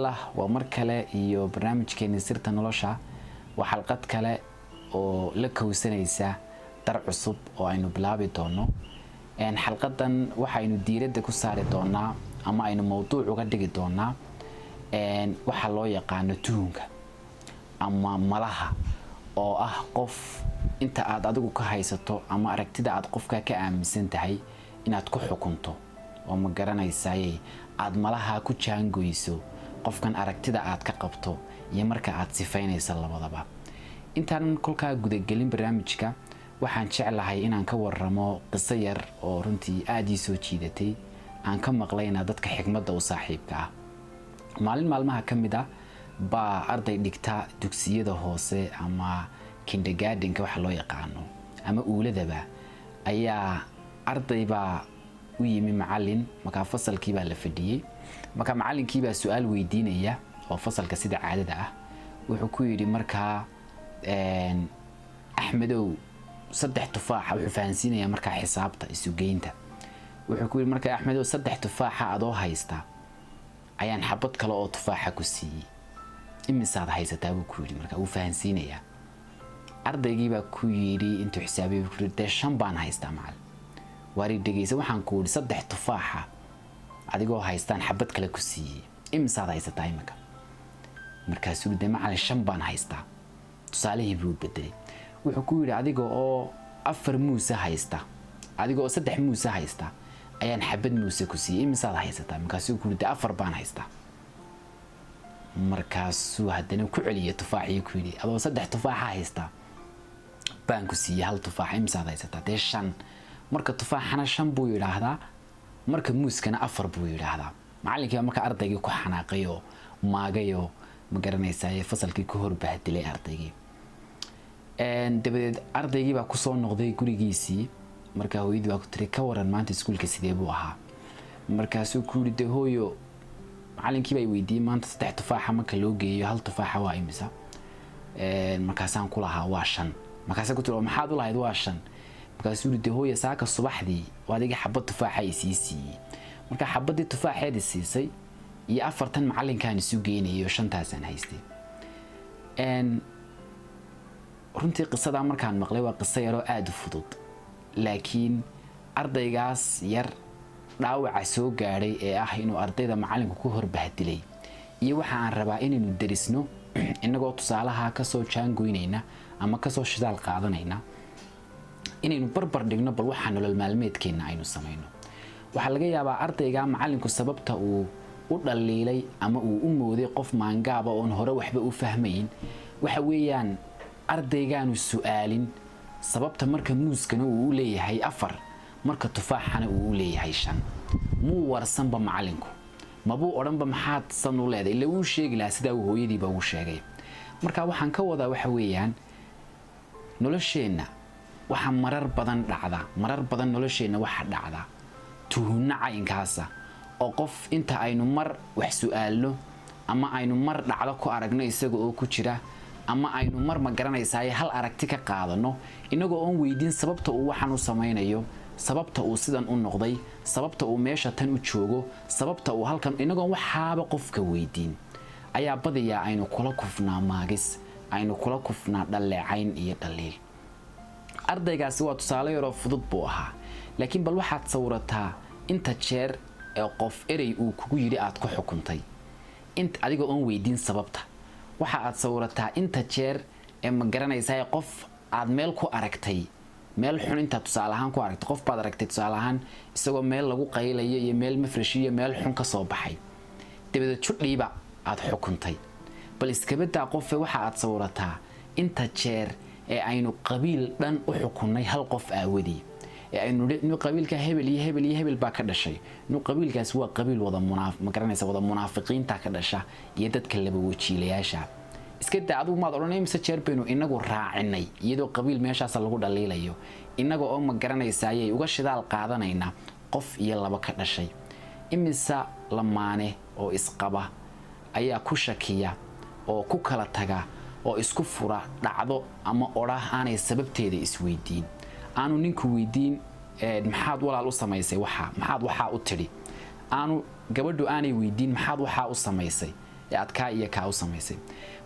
الله ومركله iyo barnaamijkeena sirta nolosha waa xalqad kale oo la kowsanaysa dar cusub oo aynu bilaabi doono xalqadan waxaynu diiradda ku saari doonaa ama aynu mowduuc uga dhigi doonaa waxa loo yaqaan tuhunka ama malaha oo ah qof inta aad adigu ka haysato ama aragtida aad qofka ka aaminsan tahay inaad ku xukunto oo ma garanaysay aad malaha ku jaangoyso qofkan aragtida aad ka qabto iyo marka aad sifaynayso labadaba intaan kulka guda gelin barnaamijka waxaan jeclahay inaan ka warramo qiso yar oo runtii aad ii soo jiidatay aan ka maqlayna dadka xigmadda u saaxiibka ah maalin maalmaha kamid ah ba arday dhigta dugsiyada hoose ama kindergarten-ka waxa loo yaqaano ama uuladaba ayaa arday baa u yimi macallin marka fasalkii baa la fadhiyay marka macallinkii baa su'aal weydiinaya oo fasalka sida caadada ah wuxuu ku yiri marka Axmedow saddex tufaax wuxuu fahansiinaya marka xisaabta isu geynta wuxuu ku yiri marka Axmedow saddex tufaax adoo haysta ayaan xabad kale oo tufaaxa ku siiyay imisaad haysataa buu ku yiri marka uu fahansiinaya ardaygii baa ku yiri intuu xisaabiyo ku yiri shan baan haystaa macallin wari dhageysa waxaan ku yiri saddex tufaaxa adigoo haystaan xabad kale ku siiyay imisaad haysataa imika markaas uu de macallin shan baan haystaa tusaalihii buu bedelay wuxuu ku yiri adigoo oo afar muuse haysta adigoo saddex muuse haysta ayaan xabad muuse ku siiyay imisaad haysataa markaas uu ku yiri afar baan haystaa markaas uu haddana ku celiyay tufaaxii ku yiri adoo saddex tufaax haysta baan ku siiyay hal tufaax imisaad haysataa de shan marka tufaaxana shan buu yiraahdaa marka muuskana afar buu yiraahdaa macallinkii marka ardaygii ku xanaaqayo maagayo ma garanaysaa fasalkii ku hor bahdilay ardaygii dabadeed ardaygii baa ku soo noqday gurigiisii marka hooyadii baa ku tiri ka waran maanta iskuulka sidee buu ahaa markaasuu ku yiri hooyo macallinkii baa weydiiyay maanta saddex tufaax marka loo geeyo hal tufaax waa imisa markaasaan ku lahaa waa shan markaas ku tiri maxaad u lahayd waa shan markaasuu yiri hooyo saaka subaxdii waadiga xabad tufaax ay siisay marka xabadii tufaaxeed siisay iyo afartan macallinkaan isu geenayo shantaasaan haystay runtii qisada markaan maqlay waa qiso yar oo aad u fudud laakiin ardaygaas yar dhaawaca soo gaaray ee ah inuu ardayda macallinka ku hor bahdilay iyo waxa aan rabaa inaynu darisno inagoo tusaalaha ka soo jaangoynayna ama ka soo shidaal qaadanayna inaynu barbar dhigno bal waxa nolol maalmeedkeena aynu sameeyno waxa laga yaabaa ardayga macallinku sababta uu u dhaliilay ama uu u mooday qof maangaaba oo hore waxba u fahmayn waxa weeyaan ardaygaanu su'aalin sababta marka muuskana uu leeyahay afar marka tufaaxana uu leeyahay shan muu warsanba macallinku mabuu oranba maxaad san u leedahay ila uu sheegi lahaa sida uu hooyadiiba uu sheegay marka waxaan ka wadaa waxa weeyaan nolosheena waxa marar badan nolosheena waxa dhacda tuhunna caynkaasa oo qof inta aynu mar wax su'aalno ama aynu mar dhacdo ku aragno isaga oo ku jira ama aynu mar ma garanaysaa hal aragti ka qaadano inagoo aan weydiin sababta uu waxan u sameeynayo sababta uu sidan u noqday sababta uu meesha tan u joogo sababta uu halkan inagoo waxaaba qofka weydiin ayaa badiyaa aynu kula kufnaa maagis aynu kula kufnaa dhaleecayn iyo dhaliil ardaygaasi waa tusaale yar oo fudud buu ahaa laakiin bal waxaad sawirataa inta jeer ee qof erey uu kugu yiri aad ku xukuntay inta adigoo aan weydiin sababta waxa aad sawirataa inta jeer ee ma garanaysaa qof aad meel ku aragtay meel xun inta tusaale ahaan ku aragtay qof baad aragtay tusaale ahaan isagoo meel lagu qaylayo iyo meel mafrashiyo meel xun ka soo baxay dibadda judhiiba aad xukuntay bal iskabadaa qof waxa aad sawirataa inta jeer ee aynu qabiil dhan u xukunay hal qof aawadi ee aynu qabiilka hebel baa ka dhashay qabiilkaas waa qabiil wada munaafiqiinta ka dhasha iyo dadka laba wajiilayaasha iska daacadu maad oranay mise jeer baynu inagu raacinay iyadoo qabiil meeshaas lagu dhaliilayo inagoo oo ma garanaysaa ay uga shidaal qaadanayna qof iyo laba ka dhashay imisa lamaane oo isqaba ayaa ku shakiya oo ku kala taga oo isku fura dhacdo ama oraah aanay sababteeda isweydiin aanu ninku weydiin maxaad walaal u samaysay maxaad waxa u tiri aanu gabadhu aanay weydiin maxaad waxa u samaysay ee aad kaa iyo kaa u samaysay.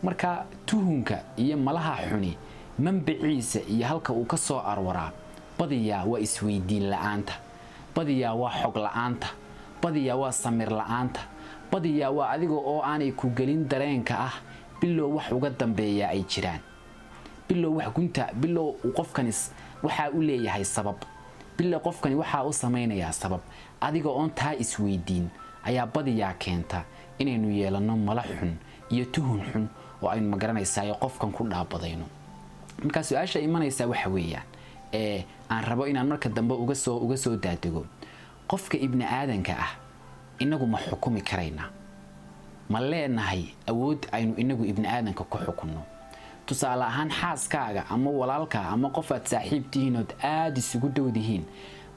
marka tuhunka iyo malaha xuni manbiciisa iyo halka uu ka soo arwaraa badiyaa waa isweydiin la'aanta, badiyaa waa xog la'aanta, badiyaa waa samir la'aanta, badiyaa waa adiga oo aanay ku gelin dareenka ah bilow wax uga dambeeya ay jiraan, bilow wax gunta, bilow qofkani waxa uu leeyahay sabab, bilow qofkani waxa uu sameeynaya sabab. adiga oo taa isweydiin ayaa badiyaa keenta inaynu yeelano mala xun iyo tuhun xun oo aynu magaranaysaa qofkan ku dhaabadayno. marka su'aasha imanaysa waxa weeyaan aan rabo inaan marka dambe uga soo daadego, qofka ibni aadanka ah inagu ma xukumi karayna? ma leenahay awood aynu inagu ibni aadanka ku xukunno? tusaale ahaan xaaskaaga ama walaalka ama qof aad saaxiib tihiin oo aad isugu dhowdihiin,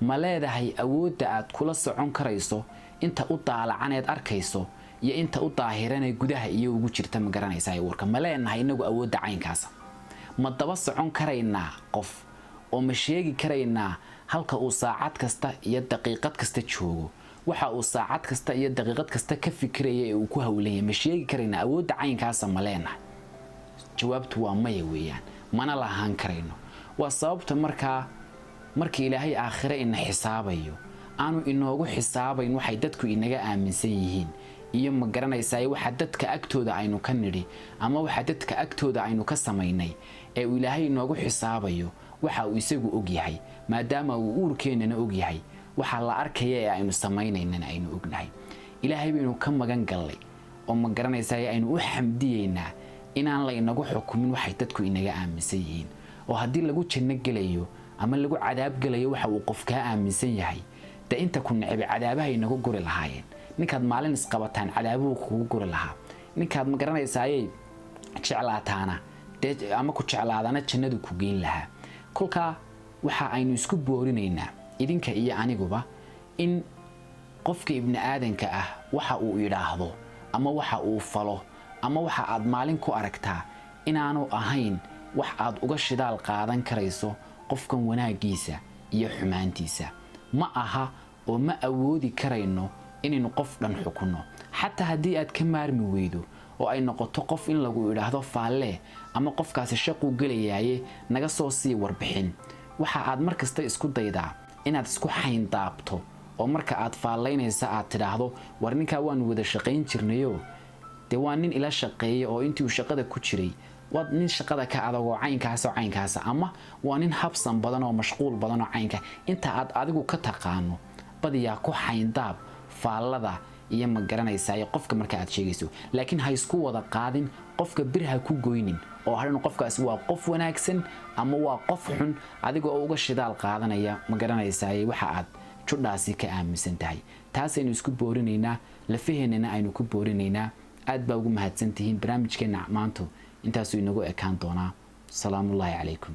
ma leedahay awoodda aad kula socon karayso inta u daalacaneed arkayso iyo inta u daahiranay gudaha iyo ugu jirta ma garanaysaa warka? ma leenahay inagu awoodda caynkaas? ma daba socon karaynaa qof oo ma sheegi karaynaa halka uu saacad kasta iyo daqiiqad kasta joogo, waxa uu saacad kasta iyo daqiiqad kasta ka fikiraya ee uu ku hawlan yahay? ma sheegi karaynaa awoodda caynkaas? ma leenahay? jawaabtu waa maya weeyaan, mana lahaan karayno. waa sababta markii ilaahay aakhire ina xisaabayo aanu inoogu xisaabayn waxay dadku inaga aaminsan yihiin iyo ma garanaysaa waxa dadka agtooda aynu ka nidhi ama waxa dadka agtooda aynu ka samaynay, ee uu ilaahay inoogu xisaabayo waxa uu isagu og yahay, maadaama uu uurkeenana og yahay waxa la arkaya ee aynu samaynaynana aynu ognahay. ilaahay baynu ka magan gallay oo ma garanaysaa aynu u xamdiyeynaa inaan la inagu xukumin waxay dadku inaga aaminsan yihiin. oo haddii lagu janno gelayo ama lagu cadaab gelayo waxa uu qof ka aaminsan yahay, da inta ku neceb cadaabaha inagu guri lahaayeen. ninkaad maalin isqabataan cadaabuhu kugu guri lahaa, ninkaad ma garanaysaa jeclaataana ama ku jeclaadana jannadu ku geyn lahaa. kolka waxa aynu isku boorinaynaa idinka iyo aniguba in qofka ibni aadanka ah waxa uu yiraahdo ama waxa uu falo ama waxa aad maalin ku aragtaa inaanu ahayn wax aad uga shidaal qaadan karayso qofkan wanaagiisa iyo xumaantiisa. ma aha oo ma awoodi karayno inaynu qof dhan xukunno. xataa haddii aad ka maarmi weydo oo ay noqoto qof in lagu yiraahdo faalle ama qofkaasi shaqo galayay naga soo sii warbixin, waxa aad markasta isku daydaa inaad isku xayn daabto oo marka aad faallaynaysa aad tiraahdo war ninka waan wada shaqayn jirnayo, de waa nin ila shaqeeyo oo intii uu shaqada ku jiray waa nin shaqada ka adag oo caynkaas ama waa nin habsan badan oo mashquul badan oo caynka. inta aad adigu ka taqaano badiyaa ku xayn daab faallada iyo ma garanaysaa qofka marka aad sheegayso, laakiin ha isku wada qaadin qofka birha ku goynin oo harin qofkaas waa qof wanaagsan ama waa qof xun adiga oo uga shidaal qaadanaya ma garanaysaa waxa aad judhaasi ka aaminsan tahay. taasaynu isku boorinaynaa, lafaheennana aynu ku boorinaynaa. aad baa ugu mahadsantihiin. barnaamijkeena maanta intaasuu inagu ekaan doonaa. salaamullaahi calaykum.